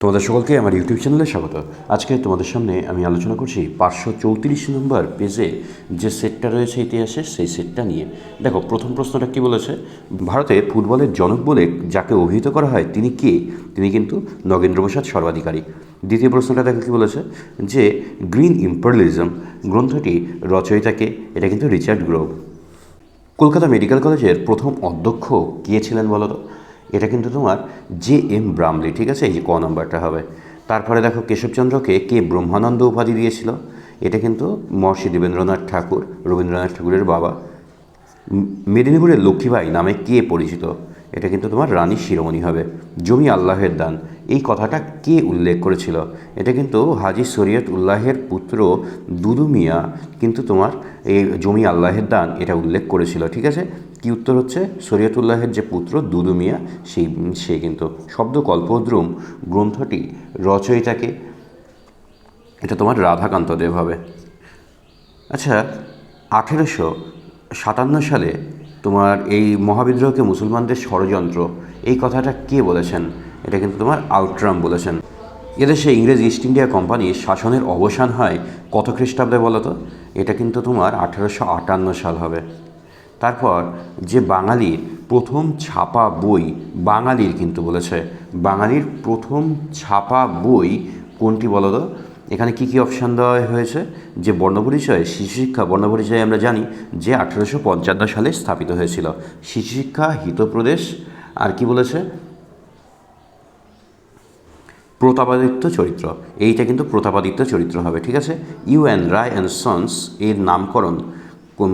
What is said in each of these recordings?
তোমাদের সকলকে আমার ইউটিউব চ্যানেলে স্বাগত। আজকে তোমাদের সামনে আমি আলোচনা করছি 534 নম্বর পেজে যে সেটটা রয়েছে ইতিহাসে, সেই সেটটা নিয়ে। দেখো, প্রথম প্রশ্নটা কী বলেছে, ভারতে ফুটবলের জনক বলে যাকে অভিহিত করা হয় তিনি কে? তিনি কিন্তু নগেন্দ্র প্রসাদ সর্বাধিকারী। দ্বিতীয় প্রশ্নটা দেখো কী বলেছে, যে গ্রিন ইম্পেরিয়ালিজম গ্রন্থটি রচয়িতাকে? এটা কিন্তু রিচার্ড গ্রোভ। কলকাতা মেডিকেল কলেজের প্রথম অধ্যক্ষ কে ছিলেন বলো তো? এটা কিন্তু তোমার J.M. ব্রামলি। ঠিক আছে, এই যে ক নম্বরটা হবে। তারপরে দেখো, কেশবচন্দ্রকে কে ব্রহ্মানন্দ উপাধি দিয়েছিল? এটা কিন্তু মহর্ষি দেবেন্দ্রনাথ ঠাকুর, রবীন্দ্রনাথ ঠাকুরের বাবা। মেদিনীপুরের লক্ষ্মীবাঈ নামে কে পরিচিত? এটা কিন্তু তোমার রানী শিরোমণি হবে। জমি আল্লাহের দান, এই কথাটা কে উল্লেখ করেছিল? এটা কিন্তু হাজী শরীয়ত উল্লাহের পুত্র দুদু মিয়া কিন্তু তোমার এই জমি আল্লাহের দান এটা উল্লেখ করেছিল। ঠিক আছে, কি উত্তর হচ্ছে শরীয়তুল্লাহের যে পুত্র দুদু মিয়া, সে কিন্তু। শব্দ কল্পদ্রুম গ্রন্থটি রচয়িতাকে? এটা তোমার রাধাকান্ত দেব হবে। আচ্ছা, 1857 সালে তোমার এই মহাবিদ্রোহকে মুসলমানদের ষড়যন্ত্র, এই কথাটা কে বলেছেন? এটা কিন্তু তোমার আউটরাম বলেছেন। এদেশে ইংরেজ ইস্ট ইন্ডিয়া কোম্পানির শাসনের অবসান হয় কত খ্রিস্টাব্দে বলো তো? এটা কিন্তু তোমার 1858 সাল হবে। তারপর যে বাঙালির প্রথম ছাপা বই, বাঙালির কিন্তু বলেছে, বাঙালির প্রথম ছাপা বই কোনটি বলো তো? এখানে কি কি অপশান দেওয়া হয়েছে, যে বর্ণপরিচয়, শিশু শিক্ষা। বর্ণপরিচয় আমরা জানি যে 1855 সালে স্থাপিত হয়েছিল। শিশু শিক্ষা, হিতপ্রদেশ, আর কি বলেছে, প্রতাপাদিত্য চরিত্র। এইটা কিন্তু প্রতাপাদিত্য চরিত্র হবে। ঠিক আছে, ইউ.এন. রায় অ্যান্ড সন্স এর নামকরণ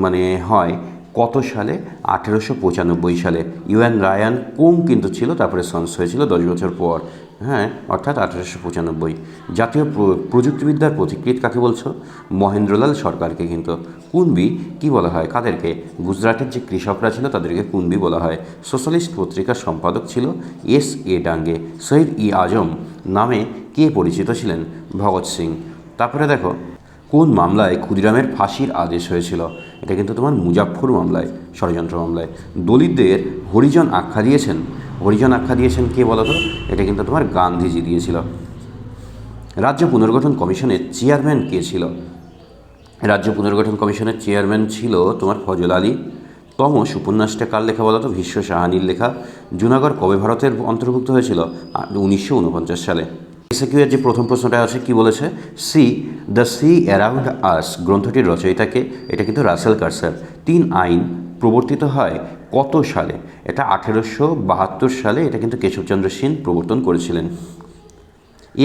মানে হয় কত সালে? 1895 সালে। ইউ.এন. রায়ান কোং কিন্তু ছিল, তারপরে সন্স হয়েছিল 10 বছর পর, হ্যাঁ, অর্থাৎ 1895। জাতীয় প্রযুক্তিবিদ্যার পথিকৃৎ কাকে বলছো? মহেন্দ্রলাল সরকারকে কিন্তু। কুনবি কি বলা হয় কাদেরকে? গুজরাটের যে কৃষকরা ছিল তাদেরকে কুনবি বলা হয়। সোশ্যালিস্ট পত্রিকার সম্পাদক ছিল S.A. ডাঙ্গে। শহীদ-ই-আজম নামে কে পরিচিত ছিলেন? ভগৎ সিং। তারপরে দেখো, কোন মামলায় ক্ষুদিরামের ফাঁসির আদেশ হয়েছিল? এটা কিন্তু তোমার মুজাফফর মামলায়, ষড়যন্ত্র মামলায়। দলিতদের হরিজন আখ্যা দিয়েছেন, হরিজন আখ্যা দিয়েছেন কে বলো তো? এটা কিন্তু তোমার গান্ধীজি দিয়েছিল। রাজ্য পুনর্গঠন কমিশনের চেয়ারম্যান কে ছিল? রাজ্য পুনর্গঠন কমিশনের চেয়ারম্যান ছিল তোমার ফজল আলী। তমস উপন্যাসটা কার লেখা বলো তো? ভীষ্ম সাহানির লেখা। জুনাগড় কবে ভারতের অন্তর্ভুক্ত হয়েছিল? 1949 সালে। এসএকিউ এর যে প্রথম প্রশ্নটা আছে, কি বলেছে, দ্য সি অ্যারাউন্ড আস গ্রন্থটির রচয়িতাকে? এটা কিন্তু রাসেল কার্সার। 3 আইন প্রবর্তিত হয় কত সালে? এটা 1872 সালে। এটা কিন্তু কেশবচন্দ্র সেন প্রবর্তন করেছিলেন।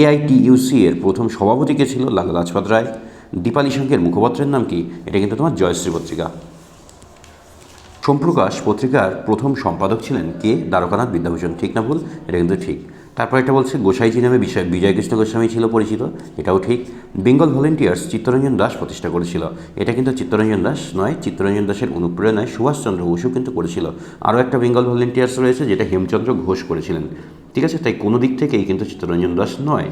AITUC এর প্রথম সভাপতি কে ছিল? লালা লাজপত রায়। দীপালি সংঘের মুখপত্রের নাম কি? এটা কিন্তু তোমার জয়শ্রী পত্রিকা। সোমপ্রকাশ পত্রিকার প্রথম সম্পাদক ছিলেন কে? দ্বারকানাথ বিদ্যাভূষণ। ঠিক না ভুল? এটা কিন্তু ঠিক। তারপর একটা বলছে গোসাইজি নামে বিজয়কৃষ্ণ গোস্বামী ছিল পরিচিত। এটাও ঠিক। বেঙ্গল ভলেন্টিয়ার্স চিত্তরঞ্জন দাস প্রতিষ্ঠা করেছিল। এটা কিন্তু চিত্তরঞ্জন দাস নয়, চিত্তরঞ্জন দাসের অনুপ্রেরণায় সুভাষচন্দ্র বসু কিন্তু করেছিল। আরও একটা বেঙ্গল ভলেন্টিয়ার্স রয়েছে যেটা হেমচন্দ্র ঘোষ করেছিলেন। ঠিক আছে, তাই কোনো দিক থেকেই কিন্তু চিত্তরঞ্জন দাস নয়।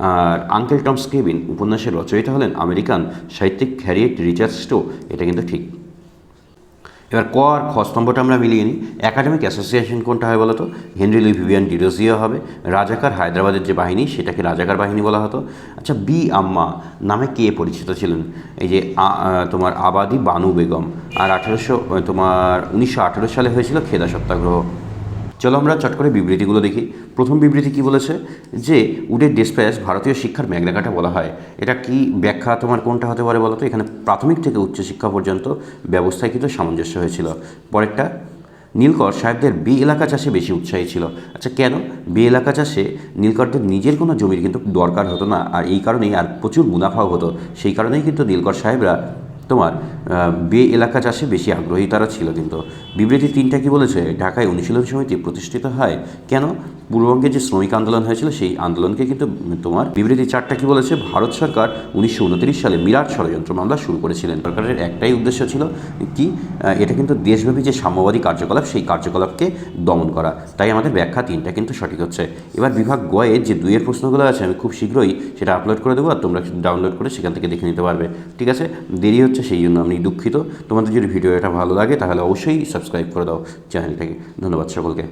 আর আঙ্কেল টমস কেবিন উপন্যাসের রচয়িতা হলেন আমেরিকান সাহিত্যিক হ্যারিয়েট রিচার স্টো। এটা কিন্তু ঠিক। এবার ক আর খ স্তম্ভটা আমরা মিলিয়ে নিই। একাডেমিক অ্যাসোসিয়েশন কোনটা হয় বলো তো? হেনরি লুই ভিভিয়ান ডিরোজিও হবে। রাজাকার হায়দ্রাবাদের যে বাহিনী, সেটাকে রাজাকার বাহিনী বলা হতো। আচ্ছা, বি আম্মা নামে কে পরিচিত ছিলেন? এই যে তোমার আবাদি বানু বেগম। আর 1918 সালে হয়েছিল খেদা সত্যাগ্রহ। চলো আমরা চট করে বিবৃতিগুলো দেখি। প্রথম বিবৃতি কি বলেছে, যে উডের ডিসপ্যাচ ভারতীয় শিক্ষার ম্যাগনাকাটা বলা হয়। এটা কি ব্যাখ্যা তোমার কোনটা হতে পারে বলো তো? এখানে প্রাথমিক থেকে উচ্চশিক্ষা পর্যন্ত ব্যবস্থায় কিন্তু সামঞ্জস্য হয়েছিল। পরেরটা, নীলকর সাহেবদের বে এলাকা চাষে বেশি উৎসাহী ছিল। আচ্ছা, কেন? বে এলাকা চাষে নীলকরদের নিজের কোনো জমির কিন্তু দরকার হতো না, আর এই কারণেই, আর প্রচুর মুনাফাও হতো, সেই কারণেই কিন্তু নীলকর সাহেবরা তোমার বে এলাকা চাষে বেশি আগ্রহী তারা ছিল কিন্তু। বিবৃতি 3টা কি বলেছে, ঢাকায় অনুশীলন সমিতি প্রতিষ্ঠিত হয় কেন? পূর্ববঙ্গে যে শ্রমিক আন্দোলন হয়েছিল সেই আন্দোলনকে কিন্তু তোমার। বিবৃতি 4টা কি বলেছে, ভারত সরকার 1929 সালে মিরাট ষড়যন্ত্র মামলা শুরু করেছিলেন। সরকারের একটাই উদ্দেশ্য ছিল কি, এটা কিন্তু দেশব্যাপী যে সাম্যবাদী কার্যকলাপ, সেই কার্যকলাপকে দমন করা। তাই আমাদের ব্যাখ্যা 3টা কিন্তু সঠিক হচ্ছে। এবার বিভাগ গয়ে যে 2-এর প্রশ্নগুলো আছে আমি খুব শীঘ্রই সেটা আপলোড করে দেবো, আর তোমরা ডাউনলোড করে সেখান থেকে দেখে নিতে পারবে। ঠিক আছে, দেরি হচ্ছে সেই জন্য আমি দুঃখিত। তোমাদের যদি ভিডিওটা ভালো লাগে তাহলে অবশ্যই সাবস্ক্রাইব করে দাও চ্যানেলটাকে। ধন্যবাদ সকলকে।